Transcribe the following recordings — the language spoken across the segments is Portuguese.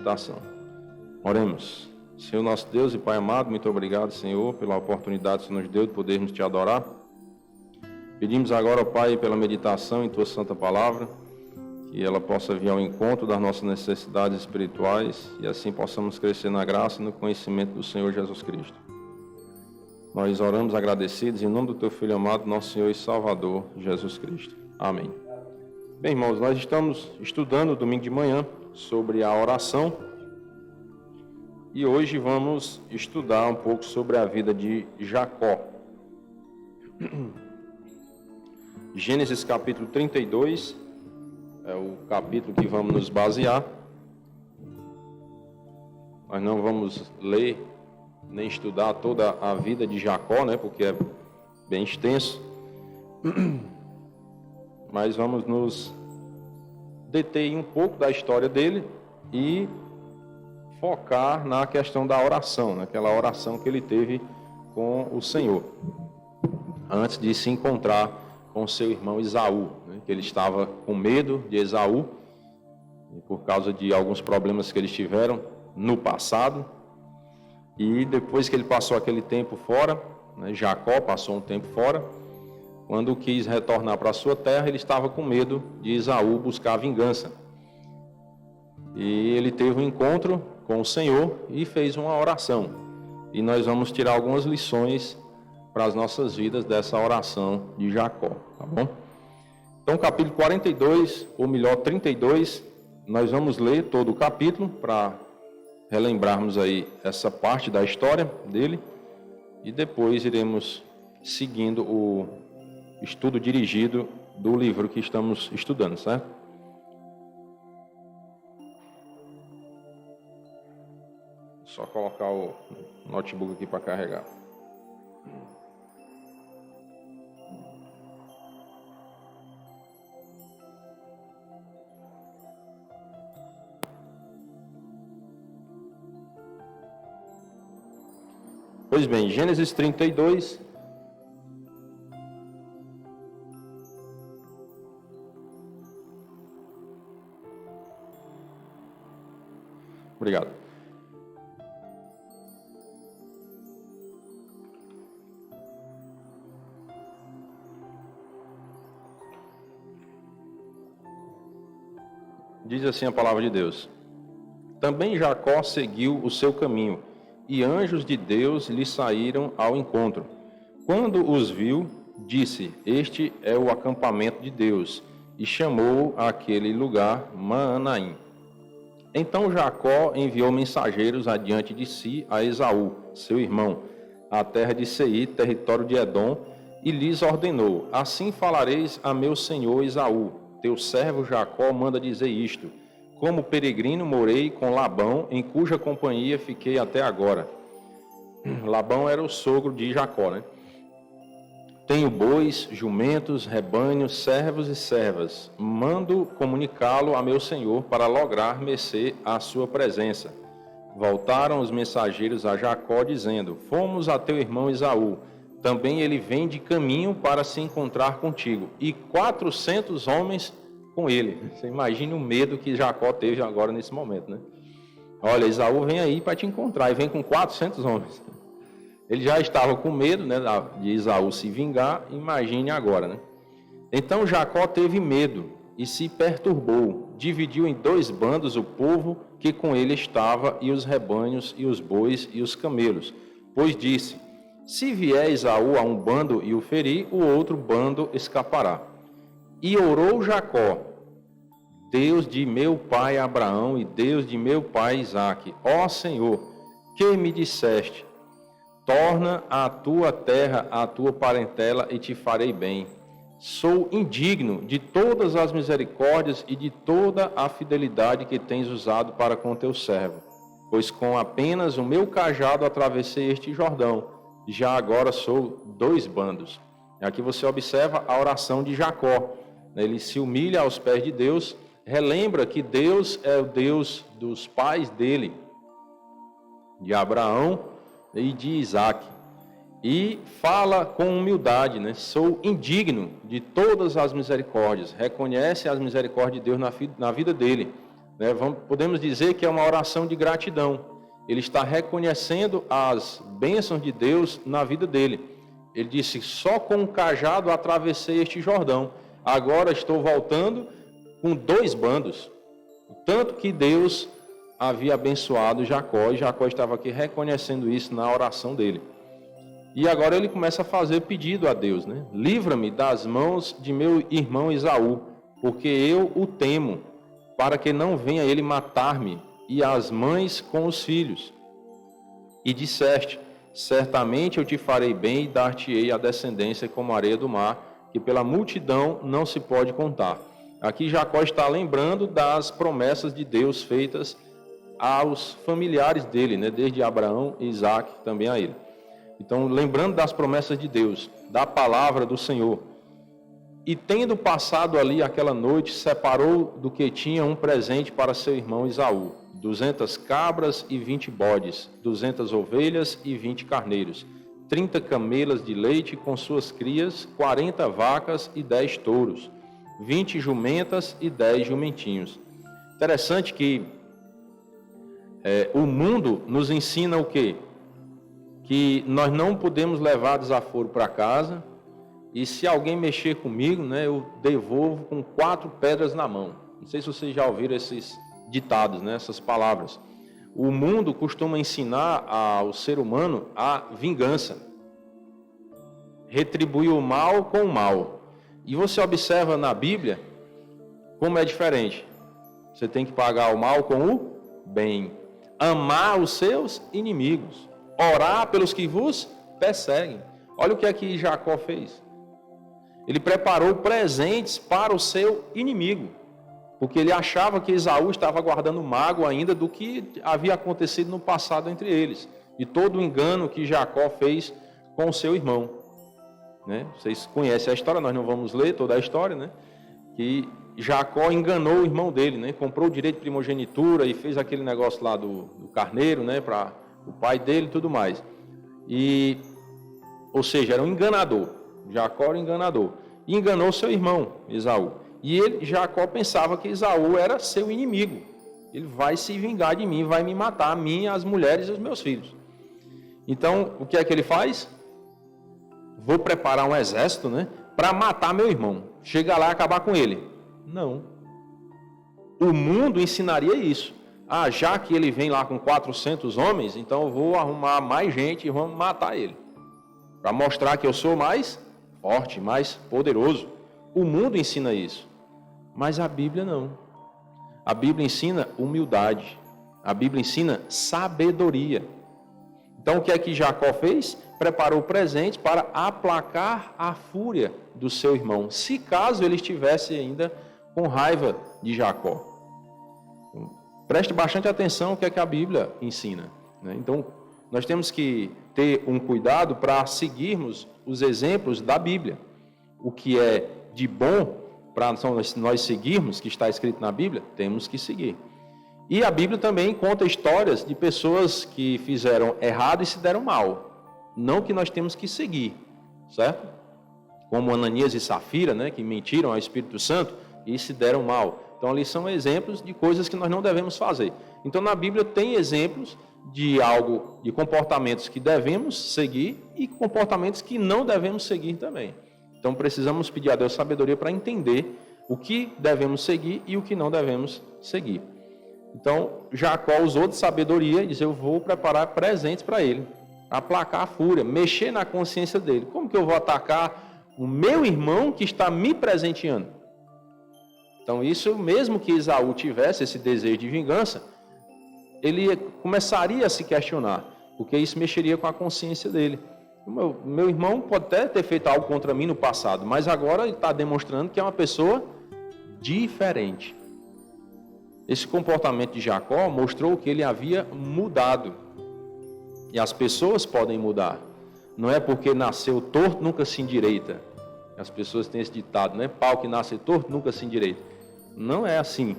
meditação. Oremos. Senhor nosso Deus e Pai amado, muito obrigado, Senhor, pela oportunidade que Senhor nos deu de podermos Te adorar. Pedimos agora, Pai, pela meditação em Tua Santa Palavra, que ela possa vir ao encontro das nossas necessidades espirituais e assim possamos crescer na graça e no conhecimento do Senhor Jesus Cristo. Nós oramos agradecidos em nome do Teu Filho amado, nosso Senhor e Salvador, Jesus Cristo. Amém. Bem, irmãos, nós estamos estudando domingo de manhã sobre a oração e hoje vamos estudar um pouco sobre a vida de Jacó. Gênesis capítulo 32 é o capítulo que vamos nos basear. Nós não vamos ler nem estudar toda a vida de Jacó, né, porque é bem extenso, mas vamos nos deter em um pouco da história dele e focar na questão da oração, naquela oração que ele teve com o Senhor, antes de se encontrar com seu irmão Esaú, né, que ele estava com medo de Esaú, por causa de alguns problemas que eles tiveram no passado, e depois que ele passou aquele tempo fora, né, Jacó passou um tempo fora, quando quis retornar para a sua terra, ele estava com medo de Esaú buscar vingança. E ele teve um encontro com o Senhor e fez uma oração. E nós vamos tirar algumas lições para as nossas vidas dessa oração de Jacó, tá bom? Então, capítulo 42, ou melhor, 32, nós vamos ler todo o capítulo para relembrarmos aí essa parte da história dele e depois iremos seguindo o estudo dirigido do livro que estamos estudando, certo? Só colocar o notebook aqui para carregar. Pois bem, Gênesis 32. Obrigado. Diz assim a palavra de Deus: Também Jacó seguiu o seu caminho, e anjos de Deus lhe saíram ao encontro. Quando os viu, disse: Este é o acampamento de Deus, e chamou aquele lugar Maanaim. Então Jacó enviou mensageiros adiante de si a Esaú, seu irmão, à terra de Seir, território de Edom, e lhes ordenou: Assim falareis a meu senhor Esaú, teu servo Jacó manda dizer isto: Como peregrino morei com Labão, em cuja companhia fiquei até agora. Labão era o sogro de Jacó, né? Tenho bois, jumentos, rebanhos, servos e servas. Mando comunicá-lo a meu senhor para lograr mercê à sua presença. Voltaram os mensageiros a Jacó, dizendo: Fomos a teu irmão Esaú. Também ele vem de caminho para se encontrar contigo. E 400 homens com ele. Você imagina o medo que Jacó teve agora nesse momento, né? Olha, Esaú vem aí para te encontrar, e vem com 400 homens. Ele já estava com medo, né, de Esaú se vingar, imagine agora, né? Então Jacó teve medo e se perturbou, dividiu em 2 bandos o povo que com ele estava, e os rebanhos, e os bois, e os camelos. Pois disse: Se vier Esaú a um bando e o ferir, o outro bando escapará. E orou Jacó: Deus de meu pai Abraão e Deus de meu pai Isaque, ó Senhor, que me disseste: Torna a tua terra a tua parentela e te farei bem. Sou indigno de todas as misericórdias e de toda a fidelidade que tens usado para com teu servo, pois com apenas o meu cajado atravessei este Jordão, já agora sou 2 bandos. Aqui você observa a oração de Jacó. Ele se humilha aos pés de Deus, relembra que Deus é o Deus dos pais dele, de Abraão e de Isaque, e fala com humildade, né? Sou indigno de todas as misericórdias, reconhece as misericórdias de Deus na vida dele, né? Podemos dizer que é uma oração de gratidão. Ele está reconhecendo as bênçãos de Deus na vida dele. Ele disse: só com um cajado atravessei este Jordão. Agora estou voltando com 2 bandos. Tanto que Deus havia abençoado Jacó, e Jacó estava aqui reconhecendo isso na oração dele. E agora ele começa a fazer pedido a Deus, né? Livra-me das mãos de meu irmão Esaú, porque eu o temo, para que não venha ele matar-me, e as mães com os filhos. E disseste: certamente eu te farei bem e dar-te-ei a descendência como a areia do mar, que pela multidão não se pode contar. Aqui Jacó está lembrando das promessas de Deus feitas aos familiares dele, né? Desde Abraão e Isaac, também a ele. Então, lembrando das promessas de Deus, da palavra do Senhor. E tendo passado ali aquela noite, separou do que tinha um presente para seu irmão Esaú: 200 cabras e 20 bodes, 200 ovelhas e 20 carneiros, 30 camelas de leite com suas crias, 40 vacas e 10 touros, 20 jumentas e 10 jumentinhos. Interessante que o mundo nos ensina o quê? Que nós não podemos levar desaforo para casa, e se alguém mexer comigo, né, eu devolvo com 4 pedras na mão. Não sei se vocês já ouviram esses ditados, né, essas palavras. O mundo costuma ensinar ao ser humano a vingança, retribuir o mal com o mal. E você observa na Bíblia como é diferente. Você tem que pagar o mal com o bem, amar os seus inimigos, orar pelos que vos perseguem. Olha o que aqui Jacó fez. Ele preparou presentes para o seu inimigo, porque ele achava que Esaú estava guardando mágoa ainda do que havia acontecido no passado entre eles, e todo o engano que Jacó fez com o seu irmão, né? Vocês conhecem a história, nós não vamos ler toda a história, né? Que Jacó enganou o irmão dele, né? Comprou o direito de primogenitura e fez aquele negócio lá do carneiro, né? Para o pai dele e tudo mais. Ou seja, era um enganador. Jacó era um enganador. E enganou seu irmão, Esaú. E Jacó pensava que Esaú era seu inimigo. Ele vai se vingar de mim, vai me matar, a mim, as mulheres e os meus filhos. Então, o que é que ele faz? Vou preparar um exército, né? Para matar meu irmão. Chegar lá e acabar com ele. Não. O mundo ensinaria isso. Já que ele vem lá com 400 homens, então eu vou arrumar mais gente e vamos matar ele. Para mostrar que eu sou mais forte, mais poderoso. O mundo ensina isso. Mas a Bíblia não. A Bíblia ensina humildade. A Bíblia ensina sabedoria. Então o que é que Jacó fez? Preparou presentes para aplacar a fúria do seu irmão, se caso ele estivesse ainda com raiva de Jacó. Preste bastante atenção ao que é que a Bíblia ensina, né? Então, nós temos que ter um cuidado para seguirmos os exemplos da Bíblia. O que é de bom para nós seguirmos, que está escrito na Bíblia, temos que seguir. E a Bíblia também conta histórias de pessoas que fizeram errado e se deram mal. Não que nós temos que seguir, certo? Como Ananias e Safira, né, que mentiram ao Espírito Santo e se deram mal. Então, ali são exemplos de coisas que nós não devemos fazer. Então, na Bíblia tem exemplos de comportamentos que devemos seguir e comportamentos que não devemos seguir também. Então, precisamos pedir a Deus sabedoria para entender o que devemos seguir e o que não devemos seguir. Então, Jacó usou de sabedoria e disse: eu vou preparar presentes para ele, aplacar a fúria, mexer na consciência dele. Como que eu vou atacar o meu irmão que está me presenteando? Então, isso mesmo que Esaú tivesse esse desejo de vingança, ele começaria a se questionar, porque isso mexeria com a consciência dele. Meu irmão pode até ter feito algo contra mim no passado, mas agora ele está demonstrando que é uma pessoa diferente. Esse comportamento de Jacó mostrou que ele havia mudado. E as pessoas podem mudar. Não é porque nasceu torto, nunca se endireita. As pessoas têm esse ditado, né? Pau que nasce torto, nunca se endireita. Não é assim.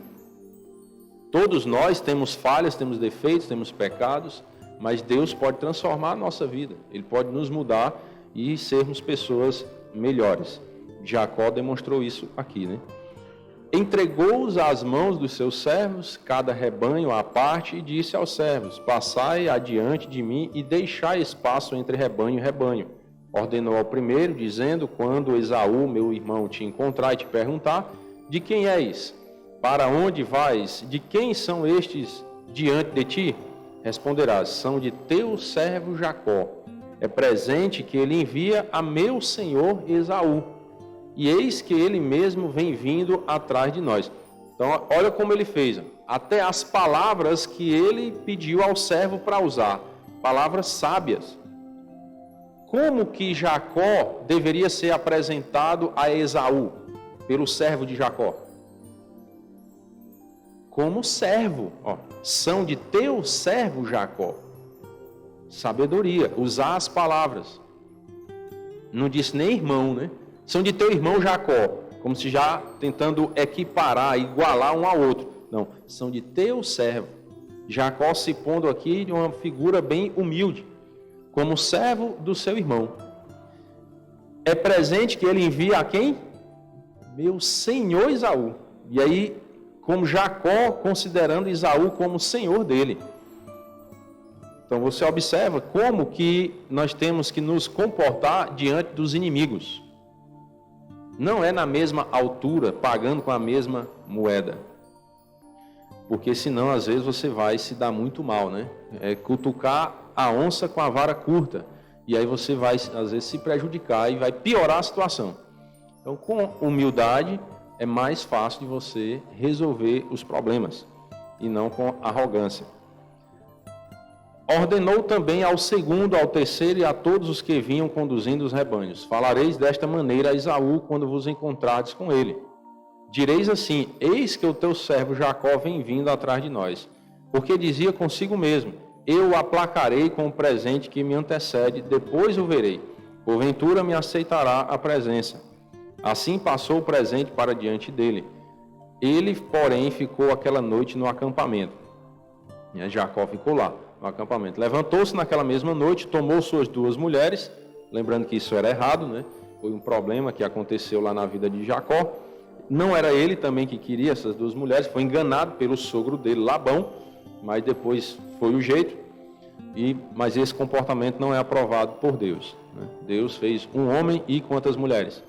Todos nós temos falhas, temos defeitos, temos pecados, mas Deus pode transformar a nossa vida. Ele pode nos mudar e sermos pessoas melhores. Jacó demonstrou isso aqui, né? entregou-os às mãos dos seus servos, cada rebanho à parte, e disse aos servos: passai adiante de mim e deixai espaço entre rebanho e rebanho. Ordenou ao primeiro, dizendo: quando Esaú, meu irmão, te encontrar e te perguntar: de quem és? Para onde vais? De quem são estes diante de ti? Responderás: são de teu servo Jacó. É presente que ele envia a meu senhor Esaú. E eis que ele mesmo vem vindo atrás de nós. Então, olha como ele fez. Até as palavras que ele pediu ao servo para usar. Palavras sábias. Como que Jacó deveria ser apresentado a Esaú, pelo servo de Jacó? Como servo. São de teu servo Jacó. Sabedoria. Usar as palavras. Não disse nem irmão, né? São de teu irmão Jacó, como se já tentando equiparar, igualar um ao outro. Não, são de teu servo. Jacó se pondo aqui de uma figura bem humilde, como servo do seu irmão. É presente que ele envia a quem? Meu senhor Esaú. E aí, como Jacó, considerando Esaú como senhor dele. Então você observa como que nós temos que nos comportar diante dos inimigos. Não é na mesma altura, pagando com a mesma moeda. Porque senão, às vezes, você vai se dar muito mal, né? É cutucar a onça com a vara curta. E aí você vai, às vezes, se prejudicar e vai piorar a situação. Então, com humildade, é mais fácil de você resolver os problemas. E não com arrogância. Ordenou também ao segundo, ao terceiro e a todos os que vinham conduzindo os rebanhos: falareis desta maneira a Esaú quando vos encontrardes com ele. Direis assim: eis que o teu servo Jacó vem vindo atrás de nós. Porque dizia consigo mesmo: eu o aplacarei com o presente que me antecede, depois o verei. Porventura me aceitará a presença. Assim passou o presente para diante dele. Ele, porém, ficou aquela noite no acampamento. E Jacó ficou lá no acampamento. Levantou-se naquela mesma noite, tomou suas 2 mulheres, lembrando que isso era errado, né? Foi um problema que aconteceu lá na vida de Jacó. Não era ele também que queria essas 2 mulheres, foi enganado pelo sogro dele, Labão, mas depois foi o jeito. Mas esse comportamento não é aprovado por Deus, né? Deus fez um homem e quantas mulheres?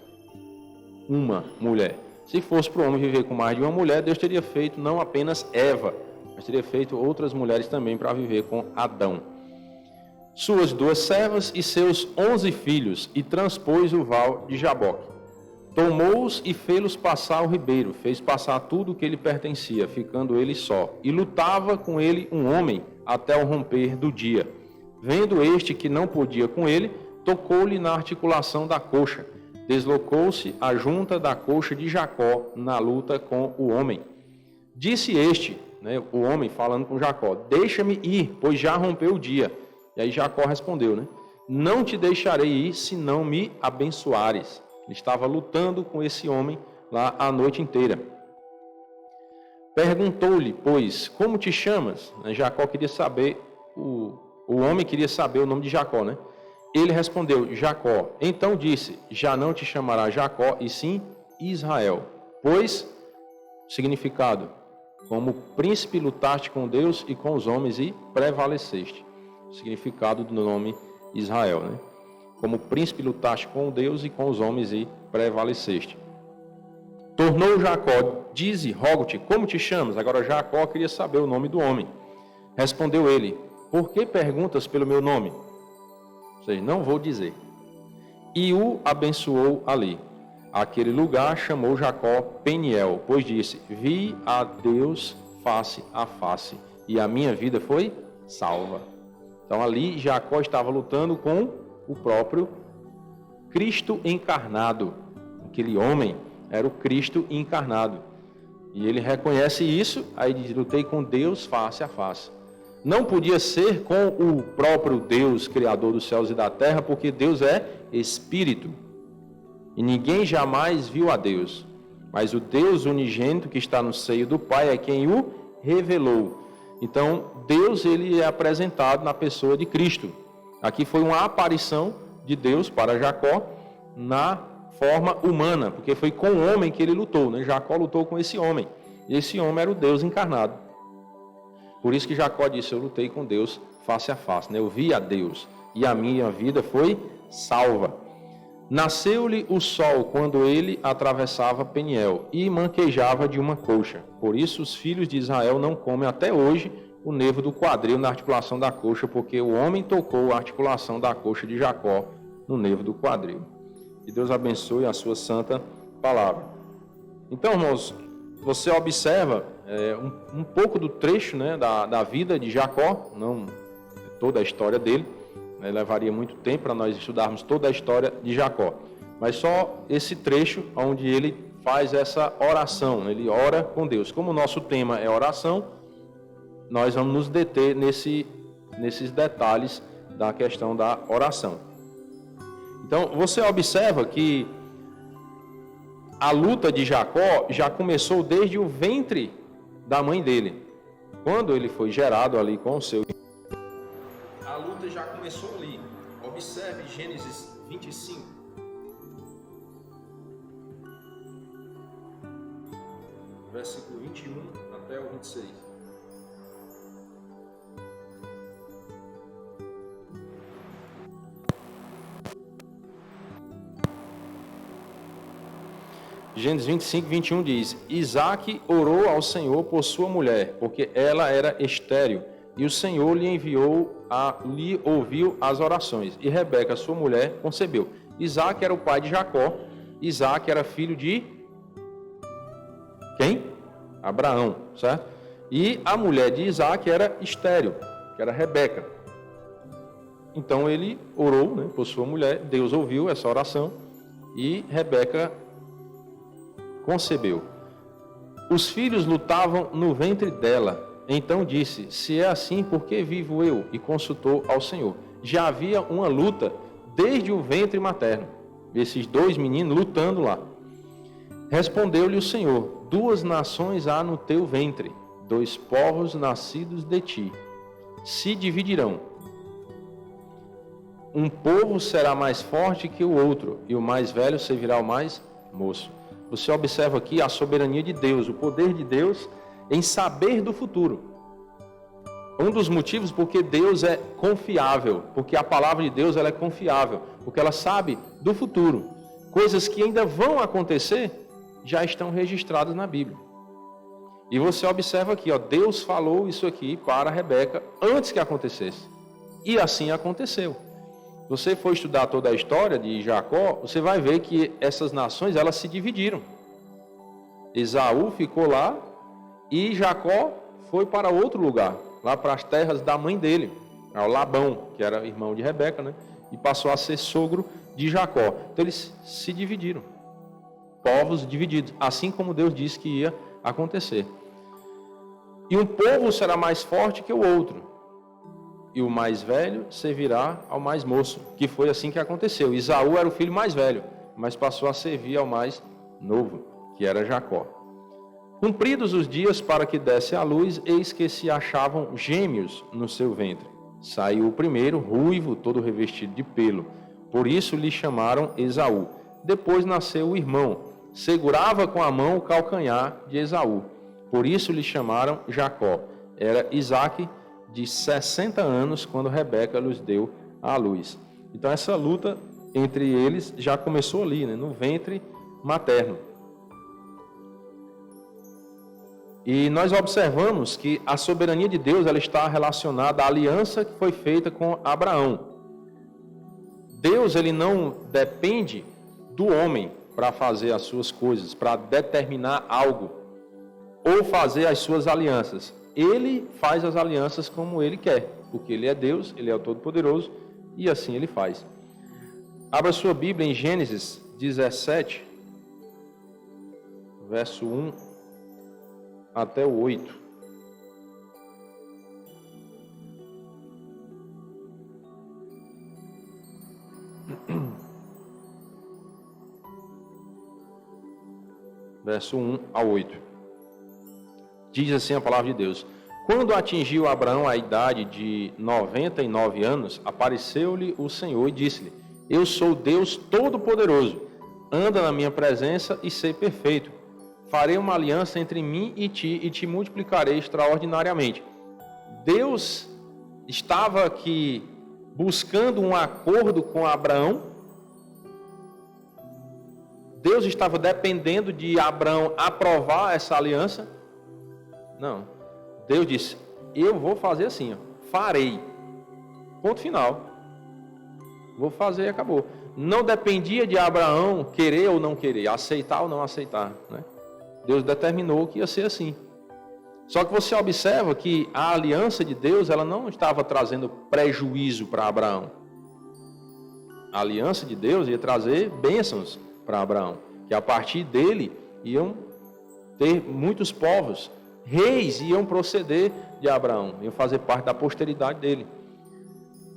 Uma mulher. Se fosse para o homem viver com mais de uma mulher, Deus teria feito não apenas Eva, mas teria feito outras mulheres também para viver com Adão. Suas 2 servas e seus 11 filhos, e transpôs o val de Jaboque. Tomou-os e fê-los passar o ribeiro, fez passar tudo o que lhe pertencia, ficando ele só. E lutava com ele um homem até o romper do dia. Vendo este que não podia com ele, tocou-lhe na articulação da coxa. Deslocou-se a junta da coxa de Jacó na luta com o homem. Disse este, o homem falando com Jacó: deixa-me ir, pois já rompeu o dia. E aí Jacó respondeu, não te deixarei ir, se não me abençoares. Ele estava lutando com esse homem lá a noite inteira. Perguntou-lhe, pois, como te chamas? Jacó queria saber, o homem queria saber o nome de Jacó, Ele respondeu, Jacó. Então disse, já não te chamará Jacó, e sim Israel. Pois, significado, como príncipe lutaste com Deus e com os homens e prevaleceste. Significado do nome Israel, Como príncipe lutaste com Deus e com os homens e prevaleceste. Tornou Jacó, dize, rogo-te, como te chamas? Agora Jacó queria saber o nome do homem. Respondeu ele, por que perguntas pelo meu nome? Ou seja, não vou dizer. E o abençoou ali. Aquele lugar chamou Jacó Peniel, pois disse, vi a Deus face a face, e a minha vida foi salva. Então ali Jacó estava lutando com o próprio Cristo encarnado. Aquele homem era o Cristo encarnado. E ele reconhece isso, aí diz, lutei com Deus face a face. Não podia ser com o próprio Deus, Criador dos céus e da terra, porque Deus é Espírito. E ninguém jamais viu a Deus. Mas o Deus unigênito que está no seio do Pai é quem o revelou. Então, Deus ele é apresentado na pessoa de Cristo. Aqui foi uma aparição de Deus para Jacó na forma humana, porque foi com o homem que ele lutou, né? Jacó lutou com esse homem, e esse homem era o Deus encarnado. Por isso que Jacó disse: eu lutei com Deus face a face, né? Eu vi a Deus, e a minha vida foi salva. Nasceu-lhe o sol quando ele atravessava Peniel, e manquejava de uma coxa. Por isso os filhos de Israel não comem até hoje o nervo do quadril na articulação da coxa, porque o homem tocou a articulação da coxa de Jacó no nervo do quadril. Que Deus abençoe a sua santa palavra. Então, irmãos, você observa um pouco do trecho, né, da vida de Jacó, não toda a história dele, né, levaria muito tempo para nós estudarmos toda a história de Jacó, mas só esse trecho onde ele faz essa oração, ele ora com Deus. Como o nosso tema é oração, nós vamos nos deter nesses detalhes da questão da oração. Então, você observa que a luta de Jacó já começou desde o ventre da mãe dele. Quando ele foi gerado ali com o seu... A luta já começou ali. Observe Gênesis 25. Versículo 21 até o 26. Gênesis 25, 21 diz: Isaque orou ao Senhor por sua mulher, porque ela era estéril, e o Senhor lhe ouviu as orações. E Rebeca, sua mulher, concebeu. Isaque era o pai de Jacó. Isaque era filho de quem? Abraão, certo? E a mulher de Isaque era estéril, que era Rebeca. Então ele orou, né, por sua mulher, Deus ouviu essa oração e Rebeca concebeu. Os filhos lutavam no ventre dela. Então disse: se é assim, por que vivo eu? E consultou ao Senhor. Já havia uma luta desde o ventre materno. Esses dois meninos lutando lá. Respondeu-lhe o Senhor: 2 nações há no teu ventre, 2 povos nascidos de ti. Se dividirão. Um povo será mais forte que o outro, e o mais velho servirá ao mais moço. Você observa aqui a soberania de Deus, o poder de Deus em saber do futuro. Um dos motivos porque Deus é confiável, porque a palavra de Deus ela é confiável, porque ela sabe do futuro. Coisas que ainda vão acontecer já estão registradas na Bíblia. E você observa aqui, ó, Deus falou isso aqui para Rebeca antes que acontecesse. E assim aconteceu. Se você for estudar toda a história de Jacó, você vai ver que essas nações elas se dividiram. Esaú ficou lá e Jacó foi para outro lugar, lá para as terras da mãe dele, ao Labão, que era irmão de Rebeca, né? E passou a ser sogro de Jacó. Então eles se dividiram, povos divididos, assim como Deus disse que ia acontecer. E um povo será mais forte que o outro, e o mais velho servirá ao mais moço, que foi assim que aconteceu. Esaú era o filho mais velho, mas passou a servir ao mais novo, que era Jacó. Cumpridos os dias para que desse à luz, eis que se achavam gêmeos no seu ventre. Saiu o primeiro, ruivo, todo revestido de pelo. Por isso lhe chamaram Esaú. Depois nasceu o irmão. Segurava com a mão o calcanhar de Esaú. Por isso lhe chamaram Jacó. Era Isaque de 60 anos quando Rebeca lhes deu à luz. Então essa luta entre eles já começou ali, né, no ventre materno. E nós observamos que a soberania de Deus ela está relacionada à aliança que foi feita com Abraão. Deus ele não depende do homem para fazer as suas coisas, para determinar algo ou fazer as suas alianças. Ele faz as alianças como ele quer, porque ele é Deus, ele é o Todo-Poderoso e assim ele faz. Abra sua Bíblia em Gênesis 17, verso 1 até o 8. Verso 1 ao 8. Diz assim a palavra de Deus: Quando atingiu Abraão a idade de 99 anos, apareceu-lhe o Senhor e disse-lhe: Eu sou Deus Todo-Poderoso. anda na minha presença e ser perfeito. Farei uma aliança entre mim e te multiplicarei extraordinariamente. Deus estava aqui buscando um acordo com Abraão. Deus estava dependendo de Abraão aprovar essa aliança. Não. Deus disse, eu vou fazer assim, farei. Ponto final. Vou fazer e acabou. Não dependia de Abraão querer ou não querer, aceitar ou não aceitar, né? Deus determinou que ia ser assim. Só que você observa que a aliança de Deus, ela não estava trazendo prejuízo para Abraão. A aliança de Deus ia trazer bênçãos para Abraão, que a partir dele iam ter muitos povos, reis iam proceder de Abraão, iam fazer parte da posteridade dele.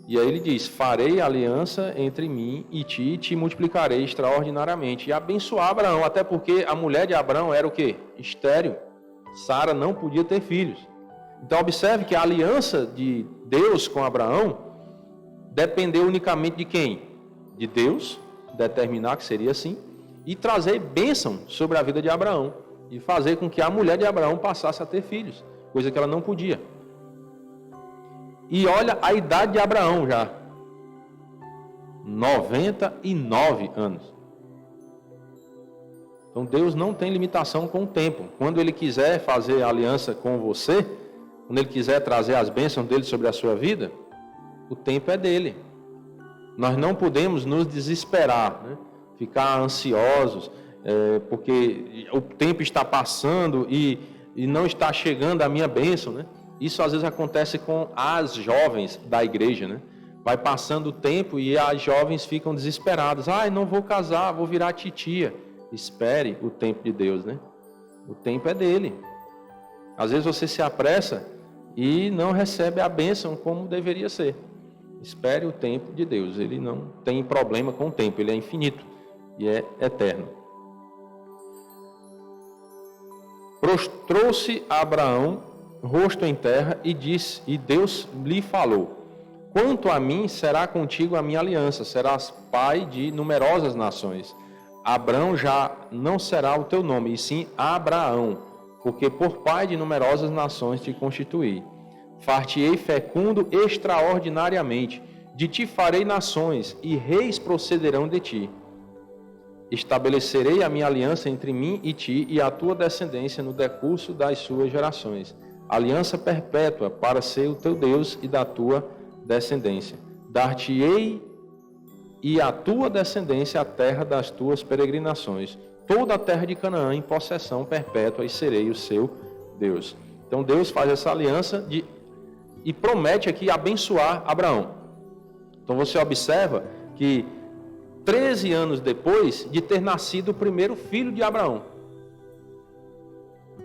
E aí ele diz, farei aliança entre mim e te multiplicarei extraordinariamente. E abençoar Abraão, até porque a mulher de Abraão era o quê? Estéril. Sara não podia ter filhos. Então observe que a aliança de Deus com Abraão dependeu unicamente de quem? De Deus, determinar que seria assim, e trazer bênção sobre a vida de Abraão. E fazer com que a mulher de Abraão passasse a ter filhos, coisa que ela não podia. E olha a idade de Abraão já. 99 anos. Então Deus não tem limitação com o tempo. Quando Ele quiser fazer aliança com você, quando Ele quiser trazer as bênçãos dele sobre a sua vida, o tempo é dele. Nós não podemos nos desesperar, né? Ficar ansiosos, porque o tempo está passando e não está chegando a minha bênção, né? Isso às vezes acontece com as jovens da igreja, né? Vai passando o tempo e as jovens ficam desesperadas. Não vou casar, vou virar titia. Espere o tempo de Deus, né? O tempo é dele. Às vezes você se apressa e não recebe a bênção como deveria ser. Espere o tempo de Deus. Ele não tem problema com o tempo, ele é infinito e é eterno. Prostrou-se Abraão rosto em terra e disse, e Deus lhe falou, quanto a mim, será contigo a minha aliança, serás pai de numerosas nações. Abrão já não será o teu nome, e sim Abraão, porque por pai de numerosas nações te constituí. Far-te-ei fecundo extraordinariamente, de ti farei nações, e reis procederão de ti. Estabelecerei a minha aliança entre mim e ti, e a tua descendência no decurso das suas gerações. Aliança perpétua para ser o teu Deus e da tua descendência. Dar-te-ei e a tua descendência a terra das tuas peregrinações, toda a terra de Canaã em possessão perpétua, e serei o seu Deus. Então Deus faz essa aliança e promete aqui abençoar Abraão. Então você observa que 13 anos depois de ter nascido o primeiro filho de Abraão.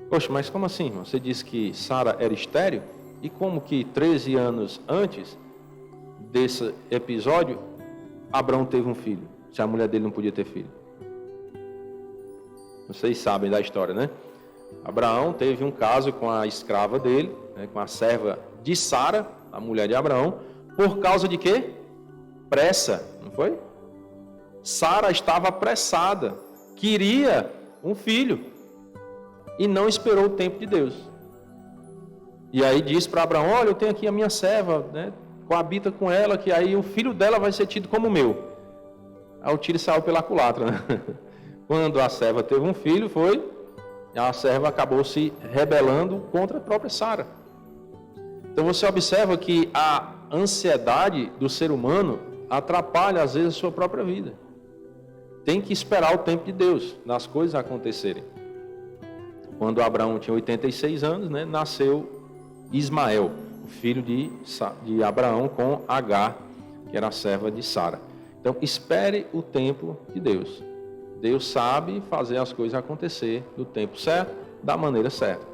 Poxa, mas como assim, irmão? Você disse que Sara era estéril? E como que 13 anos antes desse episódio, Abraão teve um filho? Se a mulher dele não podia ter filho. Vocês sabem da história, né? Abraão teve um caso com a escrava dele, né, com a serva de Sara, a mulher de Abraão, por causa de quê? Pressa, não foi? Sara estava apressada, queria um filho. E não esperou o tempo de Deus. E aí disse para Abraão, olha, eu tenho aqui a minha serva, né? Coabita com ela, que aí o filho dela vai ser tido como meu. Aí o tiro saiu pela culatra, né? Quando a serva teve um filho, a serva acabou se rebelando contra a própria Sara. Então você observa que a ansiedade do ser humano atrapalha às vezes a sua própria vida. Tem que esperar o tempo de Deus, das coisas acontecerem. Quando Abraão tinha 86 anos, né, nasceu Ismael, o filho de Abraão com Agar, que era a serva de Sara. Então, espere o tempo de Deus. Deus sabe fazer as coisas acontecer no tempo certo, da maneira certa.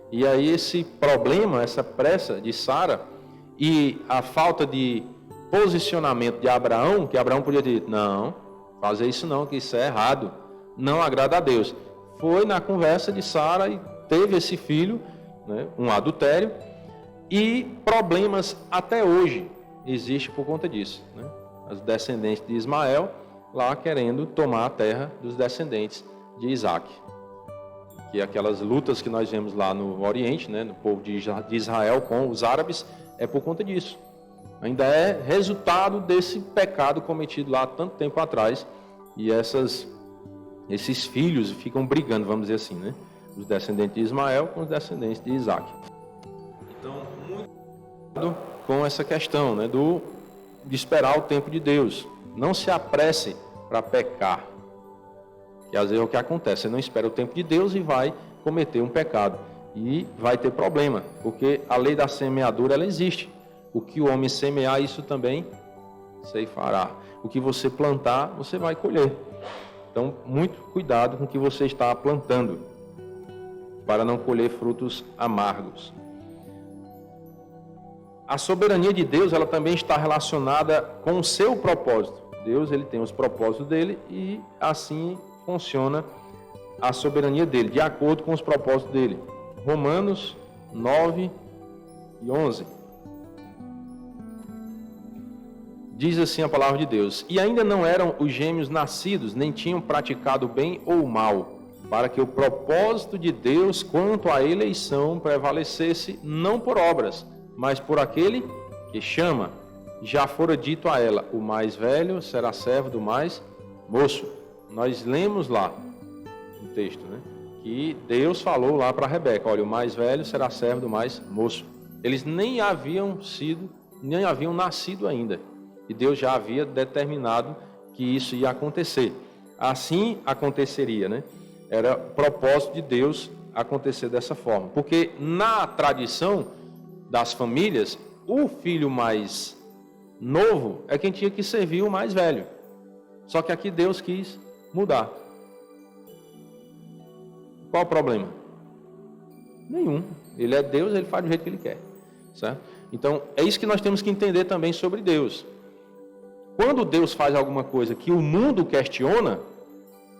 E aí esse problema, essa pressa de Sara e a falta de posicionamento de Abraão, que Abraão podia dizer, não, fazer isso não, que isso é errado, não agrada a Deus. Foi na conversa de Sara e teve esse filho, né, um adultério, e problemas até hoje existem por conta disso, né? Os descendentes de Ismael, lá querendo tomar a terra dos descendentes de Isaac. Que aquelas lutas que nós vemos lá no Oriente, né, no povo de Israel com os árabes, é por conta disso. Ainda é resultado desse pecado cometido lá há tanto tempo atrás, e esses filhos ficam brigando, vamos dizer assim, né? Os descendentes de Ismael com os descendentes de Isaac. Então, muito cuidado com essa questão, né, de esperar o tempo de Deus. Não se apresse para pecar. Que às vezes é o que acontece, você não espera o tempo de Deus e vai cometer um pecado. E vai ter problema, porque a lei da semeadura, ela existe. O que o homem semear, isso também ceifará. O que você plantar, você vai colher. Então, muito cuidado com o que você está plantando, para não colher frutos amargos. A soberania de Deus, ela também está relacionada com o seu propósito. Deus, ele tem os propósitos dele e assim funciona a soberania dele, de acordo com os propósitos dele. Romanos 9 e 11. Diz assim a palavra de Deus: E ainda não eram os gêmeos nascidos, nem tinham praticado bem ou mal, para que o propósito de Deus quanto à eleição prevalecesse, não por obras, mas por aquele que chama. Já fora dito a ela: o mais velho será servo do mais moço. Nós lemos lá no texto, né, que Deus falou lá para Rebeca: olha, o mais velho será servo do mais moço. Eles nem haviam nascido ainda. E Deus já havia determinado que isso ia acontecer. Assim aconteceria, né? Era propósito de Deus acontecer dessa forma. Porque na tradição das famílias, o filho mais novo é quem tinha que servir o mais velho. Só que aqui Deus quis mudar. Qual o problema? Nenhum. Ele é Deus, ele faz do jeito que ele quer. Certo? Então, é isso que nós temos que entender também sobre Deus. Quando Deus faz alguma coisa que o mundo questiona,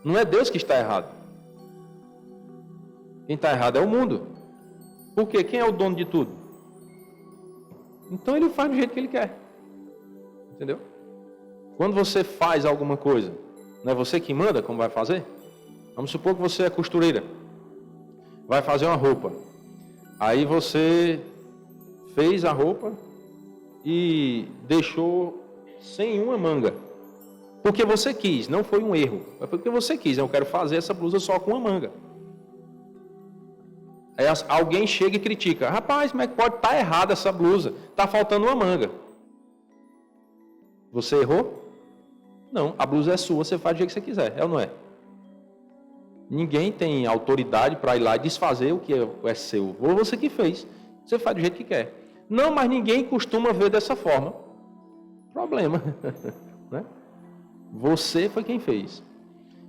não é Deus que está errado. Quem está errado é o mundo. Por quê? Quem é o dono de tudo? Então ele faz do jeito que ele quer. Entendeu? Quando você faz alguma coisa, não é você que manda como vai fazer? Vamos supor que você é costureira. Vai fazer uma roupa. Aí você fez a roupa e deixou sem uma manga. Porque você quis, não foi um erro. Foi porque você quis. Eu quero fazer essa blusa só com uma manga. Aí alguém chega e critica: rapaz, como é que pode estar errada essa blusa? Está faltando uma manga. Você errou? Não, a blusa é sua, você faz do jeito que você quiser, é ou não é? Ninguém tem autoridade para ir lá e desfazer o que é seu. Ou você que fez, você faz do jeito que quer. Não, mas ninguém costuma ver dessa forma. Problema. Né? Você foi quem fez.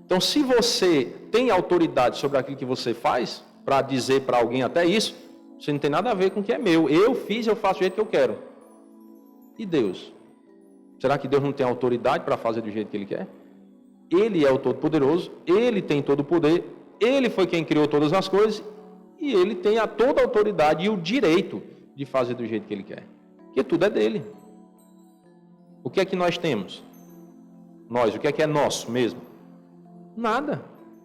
Então, se você tem autoridade sobre aquilo que você faz, para dizer para alguém até isso, você não tem nada a ver com o que é meu. Eu fiz, eu faço do jeito que eu quero. E Deus? Será que Deus não tem autoridade para fazer do jeito que Ele quer? Ele é o Todo-Poderoso, Ele tem todo o poder, Ele foi quem criou todas as coisas, e Ele tem toda a autoridade e o direito de fazer do jeito que Ele quer. Porque tudo é dele. O que é que nós temos? O que é nosso mesmo? Nada.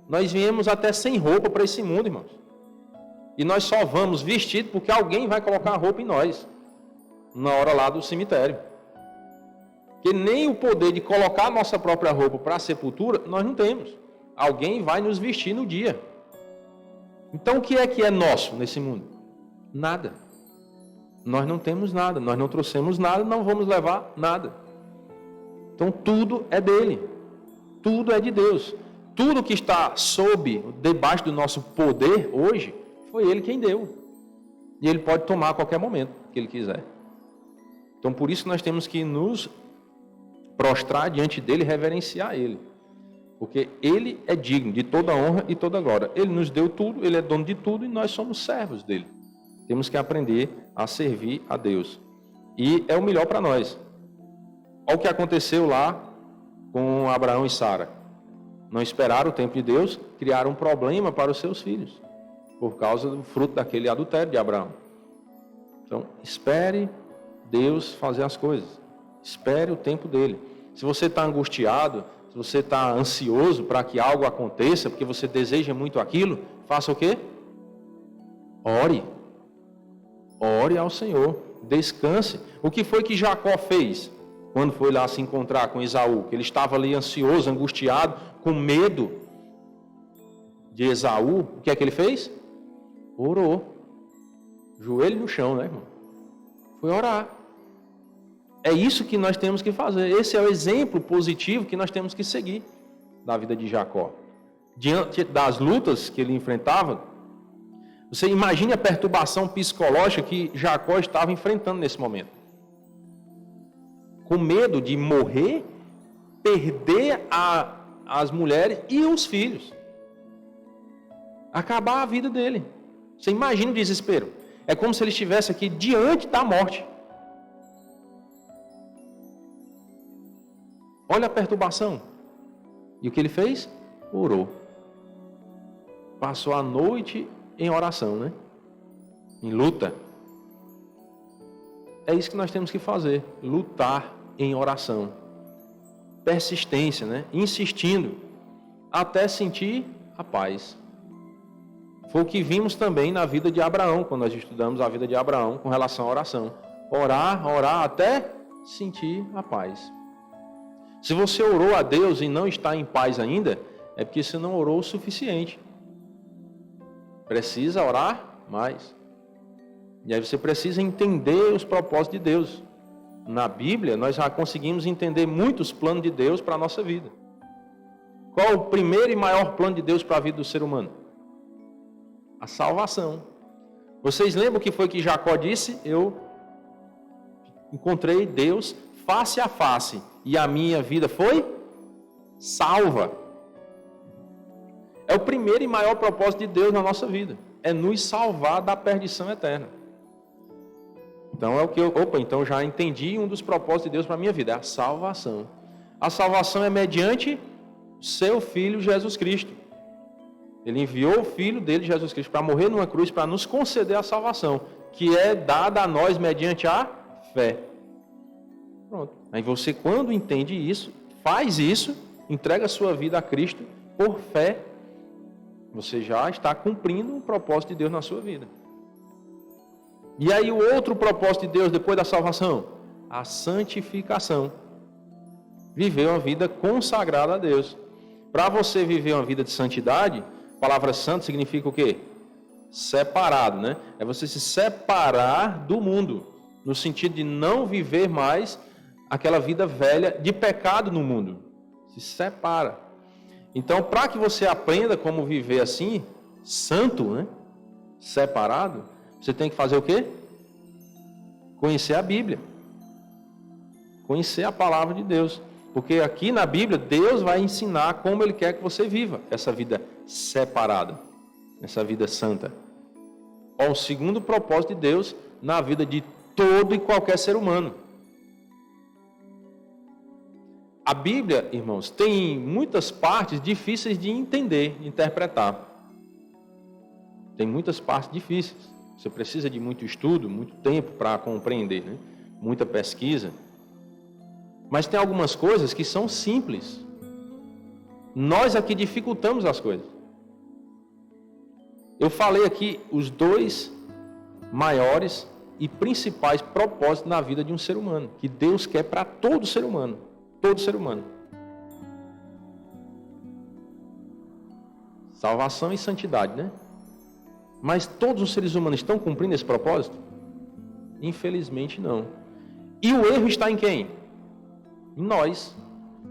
Nós viemos até sem roupa para esse mundo, irmãos. E nós só vamos vestidos porque alguém vai colocar a roupa em nós, na hora lá do cemitério. Porque nem o poder de colocar a nossa própria roupa para a sepultura, nós não temos. Alguém vai nos vestir no dia. Então o que é nosso nesse mundo? Nada. Nós não temos nada, nós não trouxemos nada, não vamos levar nada. Então tudo é dele. Tudo é de Deus. Tudo que está debaixo do nosso poder hoje, foi Ele quem deu. E Ele pode tomar a qualquer momento que Ele quiser. Então por isso nós temos que nos prostrar diante dEle e reverenciar Ele. Porque Ele é digno de toda honra e toda glória. Ele nos deu tudo, Ele é dono de tudo e nós somos servos dEle. Temos que aprender a servir a Deus. E é o melhor para nós. Olha o que aconteceu lá com Abraão e Sara. Não esperaram o tempo de Deus, criaram um problema para os seus filhos, por causa do fruto daquele adultério de Abraão. Então, espere Deus fazer as coisas. Espere o tempo dele. Se você está angustiado, se você está ansioso para que algo aconteça, porque você deseja muito aquilo, faça o quê? Ore. Ore ao Senhor. Descanse. O que foi que Jacó fez quando foi lá se encontrar com Esaú? Que ele estava ali ansioso, angustiado, com medo de Esaú. O que é que ele fez? Orou. Joelho no chão, né, irmão? Foi orar. É isso que nós temos que fazer. Esse é o exemplo positivo que nós temos que seguir da vida de Jacó. Diante das lutas que ele enfrentava, você imagine a perturbação psicológica que Jacó estava enfrentando nesse momento. Com medo de morrer, perder as mulheres e os filhos. Acabar a vida dele. Você imagina o desespero. É como se ele estivesse aqui diante da morte. Olha a perturbação. E o que ele fez? Orou. Passou a noite em oração, né? Em luta. É isso que nós temos que fazer. Lutar em oração. Persistência, né? Insistindo. Até sentir a paz. Foi o que vimos também na vida de Abraão, quando nós estudamos a vida de Abraão com relação à oração. Orar, orar até sentir a paz. Se você orou a Deus e não está em paz ainda, é porque você não orou o suficiente. Precisa orar mais. E aí você precisa entender os propósitos de Deus. Na Bíblia, nós já conseguimos entender muitos planos de Deus para a nossa vida. Qual o primeiro e maior plano de Deus para a vida do ser humano? A salvação. Vocês lembram o que foi que Jacó disse? Eu encontrei Deus face a face e a minha vida foi salva. É o primeiro e maior propósito de Deus na nossa vida. É nos salvar da perdição eterna. Então é o que então já entendi um dos propósitos de Deus para a minha vida, é a salvação. A salvação é mediante seu Filho Jesus Cristo. Ele enviou o Filho dele, Jesus Cristo, para morrer numa cruz, para nos conceder a salvação, que é dada a nós mediante a fé. Pronto. Aí você, quando entende isso, faz isso, entrega a sua vida a Cristo por fé, você já está cumprindo o propósito de Deus na sua vida. E aí o outro propósito de Deus depois da salvação? A santificação. Viver uma vida consagrada a Deus. Para você viver uma vida de santidade, a palavra santo significa o quê? Separado, né? É você se separar do mundo, no sentido de não viver mais aquela vida velha de pecado no mundo. Se separa. Então, para que você aprenda como viver assim, santo, né? Separado, você tem que fazer o quê? Conhecer a Bíblia. Conhecer a palavra de Deus. Porque aqui na Bíblia, Deus vai ensinar como Ele quer que você viva essa vida separada, essa vida santa. O segundo propósito de Deus na vida de todo e qualquer ser humano. A Bíblia, irmãos, tem muitas partes difíceis de entender, de interpretar. Tem muitas partes difíceis. Você precisa de muito estudo, muito tempo para compreender, né? Muita pesquisa. Mas tem algumas coisas que são simples. Nós aqui dificultamos as coisas. Eu falei aqui os dois maiores e principais propósitos na vida de um ser humano, que Deus quer para todo ser humano. Todo ser humano. Salvação e santidade, né? Mas todos os seres humanos estão cumprindo esse propósito? Infelizmente não. E o erro está em quem? Em nós.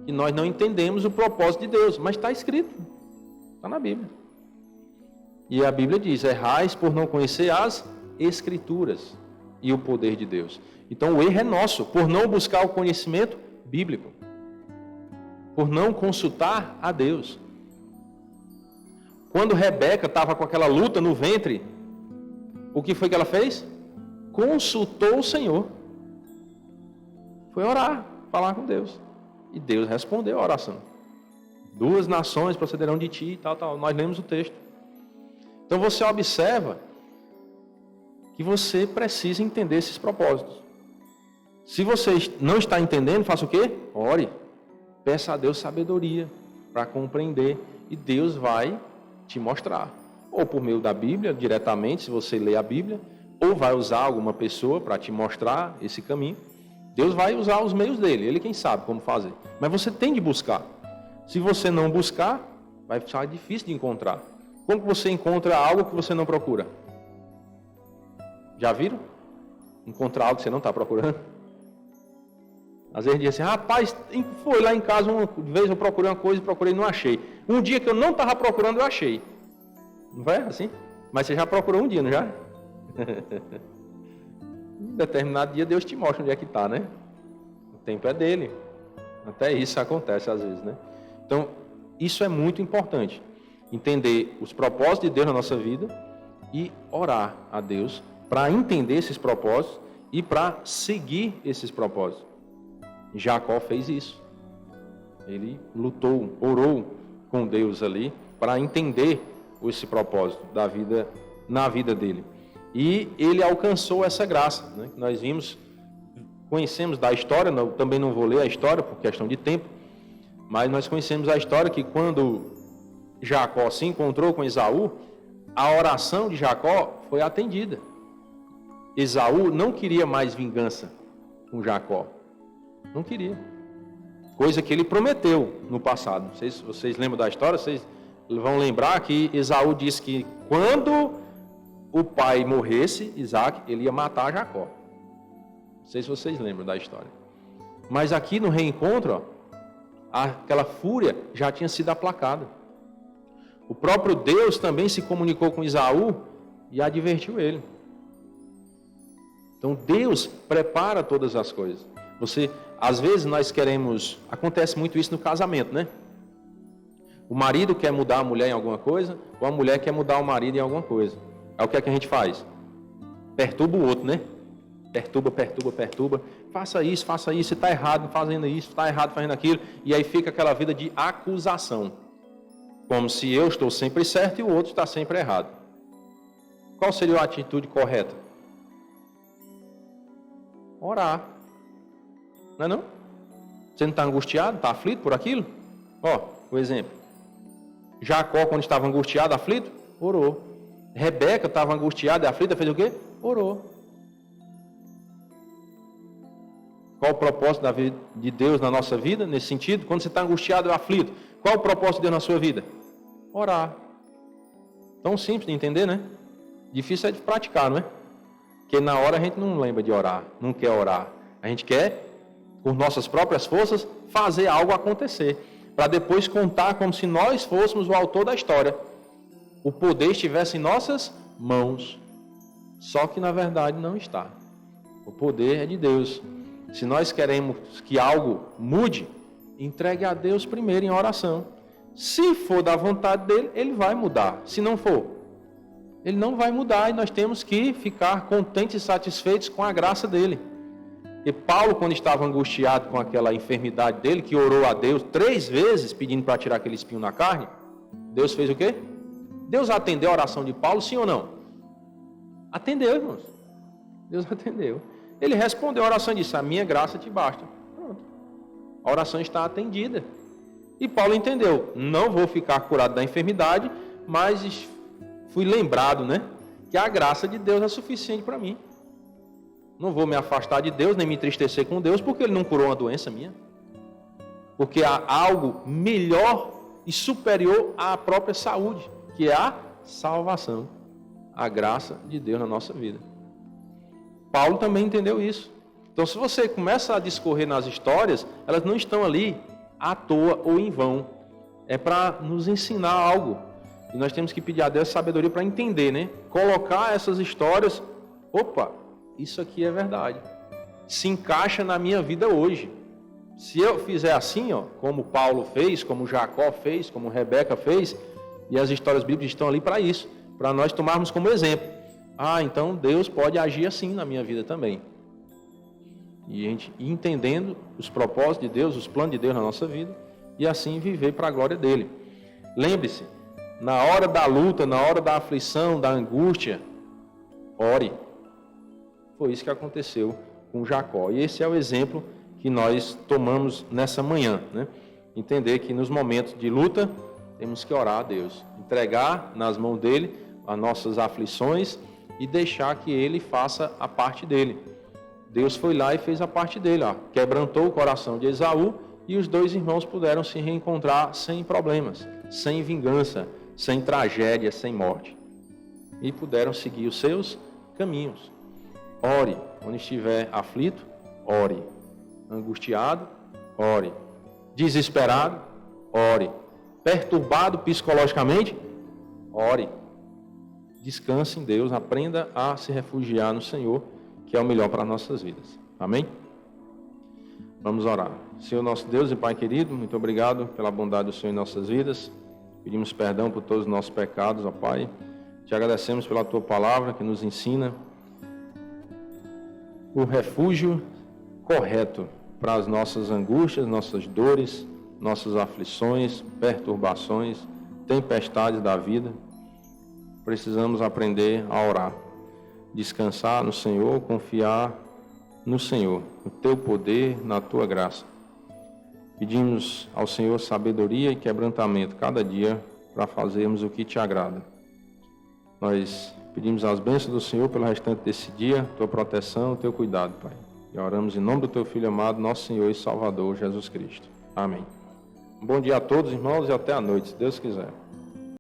Que nós não entendemos o propósito de Deus. Mas está escrito. Está na Bíblia. E a Bíblia diz, errais por não conhecer as Escrituras e o poder de Deus. Então o erro é nosso, por não buscar o conhecimento bíblico. Por não consultar a Deus. Quando Rebeca estava com aquela luta no ventre, o que foi que ela fez? Consultou o Senhor. Foi orar, falar com Deus. E Deus respondeu a oração. 2 nações procederão de ti, tal. Nós lemos o texto. Então você observa que você precisa entender esses propósitos. Se você não está entendendo, faça o quê? Ore. Peça a Deus sabedoria para compreender e Deus vai te mostrar. Ou por meio da Bíblia, diretamente, se você lê a Bíblia, ou vai usar alguma pessoa para te mostrar esse caminho. Deus vai usar os meios dele, ele quem sabe como fazer. Mas você tem de buscar. Se você não buscar, vai ficar difícil de encontrar. Como que você encontra algo que você não procura? Já viram? Encontrar algo que você não está procurando? Às vezes diz assim, rapaz, foi lá em casa uma vez eu procurei uma coisa, procurei e não achei. Um dia que eu não estava procurando, eu achei. Não é assim? Mas você já procurou um dia, não já? Em determinado dia Deus te mostra onde é que está, né? O tempo é dele. Até isso acontece às vezes, né? Então, isso é muito importante. Entender os propósitos de Deus na nossa vida e orar a Deus para entender esses propósitos e para seguir esses propósitos. Jacó fez isso. Ele lutou, orou com Deus ali para entender esse propósito da vida na vida dele. E ele alcançou essa graça, né? Nós vimos, conhecemos da história, também não vou ler a história por questão de tempo, mas nós conhecemos a história que quando Jacó se encontrou com Esaú, a oração de Jacó foi atendida. Esaú não queria mais vingança com Jacó. Não queria. Coisa que ele prometeu no passado. Não sei se vocês lembram da história, vocês vão lembrar que Esaú disse que quando o pai morresse, Isaac, ele ia matar Jacó. Não sei se vocês lembram da história. Mas aqui no reencontro, aquela fúria já tinha sido aplacada. O próprio Deus também se comunicou com Esaú e advertiu ele. Então Deus prepara todas as coisas. Às vezes nós queremos, acontece muito isso no casamento, né? O marido quer mudar a mulher em alguma coisa, ou a mulher quer mudar o marido em alguma coisa. É o que é que a gente faz? Perturba o outro, né? Perturba. Faça isso, você está errado fazendo isso, está errado fazendo aquilo. E aí fica aquela vida de acusação. Como se eu estou sempre certo e o outro está sempre errado. Qual seria a atitude correta? Orar. Não é não? Você não está angustiado, está aflito por aquilo? Ó, o exemplo. Jacó, quando estava angustiado, aflito, orou. Rebeca estava angustiada e aflita, fez o quê? Orou. Qual o propósito da vida de Deus na nossa vida, nesse sentido? Quando você está angustiado e aflito, qual o propósito de Deus na sua vida? Orar. Tão simples de entender, né? Difícil é de praticar, não é? Porque na hora a gente não lembra de orar, não quer orar. A gente quer, por nossas próprias forças, fazer algo acontecer. Para depois contar como se nós fôssemos o autor da história. O poder estivesse em nossas mãos. Só que na verdade não está. O poder é de Deus. Se nós queremos que algo mude, entregue a Deus primeiro em oração. Se for da vontade dele, ele vai mudar. Se não for, ele não vai mudar e nós temos que ficar contentes e satisfeitos com a graça dele. E Paulo, quando estava angustiado com aquela enfermidade dele, que orou a Deus 3 vezes pedindo para tirar aquele espinho na carne, Deus fez o quê? Deus atendeu a oração de Paulo, sim ou não? Atendeu, irmãos. Deus atendeu. Ele respondeu a oração e disse, a minha graça te basta. Pronto. A oração está atendida. E Paulo entendeu, não vou ficar curado da enfermidade, mas fui lembrado, né? Que a graça de Deus é suficiente para mim. Não vou me afastar de Deus, nem me entristecer com Deus, porque Ele não curou uma doença minha. Porque há algo melhor e superior à própria saúde, que é a salvação, a graça de Deus na nossa vida. Paulo também entendeu isso. Então, se você começa a discorrer nas histórias, elas não estão ali à toa ou em vão. É para nos ensinar algo. E nós temos que pedir a Deus sabedoria para entender, né? Colocar essas histórias, opa, isso aqui é verdade. Se encaixa na minha vida hoje. Se eu fizer assim, ó, como Paulo fez, como Jacó fez, como Rebeca fez, e as histórias bíblicas estão ali para isso, para nós tomarmos como exemplo. Ah, então Deus pode agir assim na minha vida também. E a gente entendendo os propósitos de Deus, os planos de Deus na nossa vida, e assim viver para a glória dele. Lembre-se, na hora da luta, na hora da aflição, da angústia, ore. Foi isso que aconteceu com Jacó. E esse é o exemplo que nós tomamos nessa manhã, né? entender que nos momentos de luta, temos que orar a Deus, entregar nas mãos dele as nossas aflições e deixar que ele faça a parte dele. Deus foi lá e fez a parte dele, quebrantou o coração de Esaú e os dois irmãos puderam se reencontrar sem problemas, sem vingança, sem tragédia, sem morte. E puderam seguir os seus caminhos. Ore, onde estiver aflito, ore. Angustiado, ore. Desesperado, ore. Perturbado psicologicamente, ore. Descanse em Deus, aprenda a se refugiar no Senhor, que é o melhor para as nossas vidas. Amém? Vamos orar. Senhor nosso Deus e Pai querido, muito obrigado pela bondade do Senhor em nossas vidas. Pedimos perdão por todos os nossos pecados, ó Pai. Te agradecemos pela Tua palavra que nos ensina o refúgio correto para as nossas angústias, nossas dores, nossas aflições, perturbações, tempestades da vida. Precisamos aprender a orar, descansar no Senhor, confiar no Senhor, no Teu poder, na Tua graça. Pedimos ao Senhor sabedoria e quebrantamento cada dia para fazermos o que Te agrada. Nós pedimos as bênçãos do Senhor pelo restante desse dia, Tua proteção, Teu cuidado, Pai. E oramos em nome do Teu Filho amado, nosso Senhor e Salvador, Jesus Cristo. Amém. Um bom dia a todos, irmãos, e até a noite, se Deus quiser.